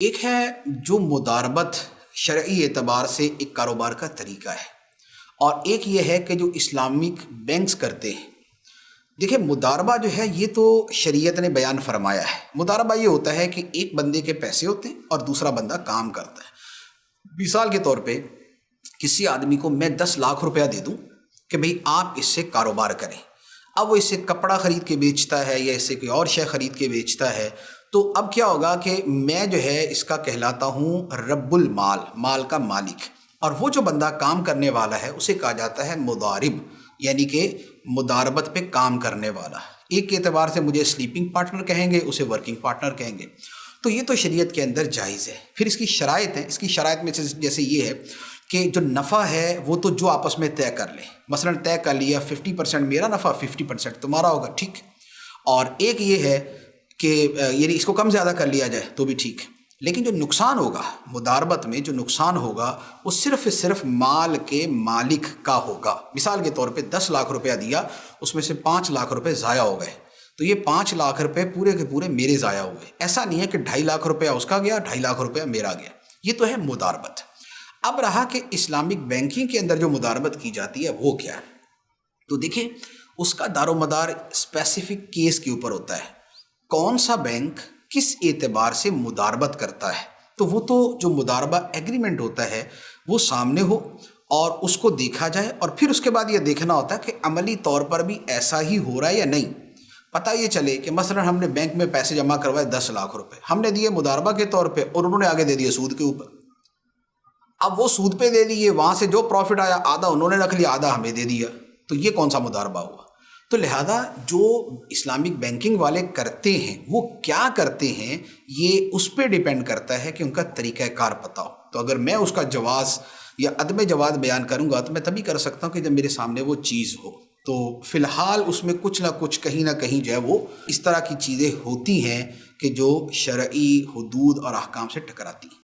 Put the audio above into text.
ایک ہے جو مداربت شرعی اعتبار سے ایک کاروبار کا طریقہ ہے، اور ایک یہ ہے کہ جو اسلامک بینکس کرتے ہیں۔ دیکھیں، مداربہ جو ہے یہ تو شریعت نے بیان فرمایا ہے۔ مداربہ یہ ہوتا ہے کہ ایک بندے کے پیسے ہوتے ہیں اور دوسرا بندہ کام کرتا ہے۔ مثال کے طور پہ کسی آدمی کو میں 10 لاکھ روپیہ دے دوں کہ بھئی آپ اس سے کاروبار کریں۔ اب وہ اس سے کپڑا خرید کے بیچتا ہے یا اس سے کوئی اور شے خرید کے بیچتا ہے، تو اب کیا ہوگا کہ میں جو ہے اس کا کہلاتا ہوں رب المال، مال کا مالک، اور وہ جو بندہ کام کرنے والا ہے اسے کہا جاتا ہے مضارب، یعنی کہ مداربت پہ کام کرنے والا۔ ایک اعتبار سے مجھے سلیپنگ پارٹنر کہیں گے، اسے ورکنگ پارٹنر کہیں گے۔ تو یہ تو شریعت کے اندر جائز ہے۔ پھر اس کی شرائط ہیں۔ اس کی شرائط میں سے جیسے یہ ہے کہ جو نفع ہے وہ تو جو آپس میں طے کر لیں، مثلا طے کر لیا 50% میرا نفع 50% تمہارا ہوگا، ٹھیک۔ اور ایک یہ ہے کہ یعنی اس کو کم زیادہ کر لیا جائے تو بھی ٹھیک، لیکن جو نقصان ہوگا مداربت میں، جو نقصان ہوگا وہ صرف مال کے مالک کا ہوگا۔ مثال کے طور پہ 10 لاکھ روپیہ دیا، اس میں سے 5 لاکھ روپے ضائع ہو گئے، تو یہ 5 لاکھ روپے پورے کے پورے میرے ضائع ہوئے۔ ایسا نہیں ہے کہ 2.5 لاکھ روپیہ اس کا گیا، 2.5 لاکھ روپیہ میرا گیا۔ یہ تو ہے مداربت۔ اب رہا کہ اسلامک بینکنگ کے اندر جو مداربت کی جاتی ہے وہ کیا ہے، تو دیکھیں اس کا دار و مدار اسپیسیفک کیس کے اوپر ہوتا ہے۔ کون سا بینک کس اعتبار سے مداربت کرتا ہے، تو وہ تو جو مداربہ ایگریمنٹ ہوتا ہے وہ سامنے ہو اور اس کو دیکھا جائے، اور پھر اس کے بعد یہ دیکھنا ہوتا ہے کہ عملی طور پر بھی ایسا ہی ہو رہا ہے یا نہیں۔ پتہ یہ چلے کہ مثلا ہم نے بینک میں پیسے جمع کروائے 10 لاکھ روپے، ہم نے دیے مداربہ کے طور پہ اور انہوں نے آگے دے دیے سود کے اوپر۔ اب وہ سود پہ دے دیے، وہاں سے جو پروفٹ آیا آدھا انہوں نے رکھ لیا، آدھا ہمیں دے دیا، تو یہ کون سا مداربہ ہوا؟ تو لہذا جو اسلامک بینکنگ والے کرتے ہیں وہ کیا کرتے ہیں، یہ اس پہ ڈیپینڈ کرتا ہے کہ ان کا طریقہ کار پتہ ہو۔ تو اگر میں اس کا جواز یا عدم جواز بیان کروں گا تو میں تبھی کر سکتا ہوں کہ جب میرے سامنے وہ چیز ہو۔ تو فی الحال اس میں کچھ نہ کچھ کہیں نہ کہیں جو ہے وہ اس طرح کی چیزیں ہوتی ہیں کہ جو شرعی حدود اور احکام سے ٹکراتی ہیں۔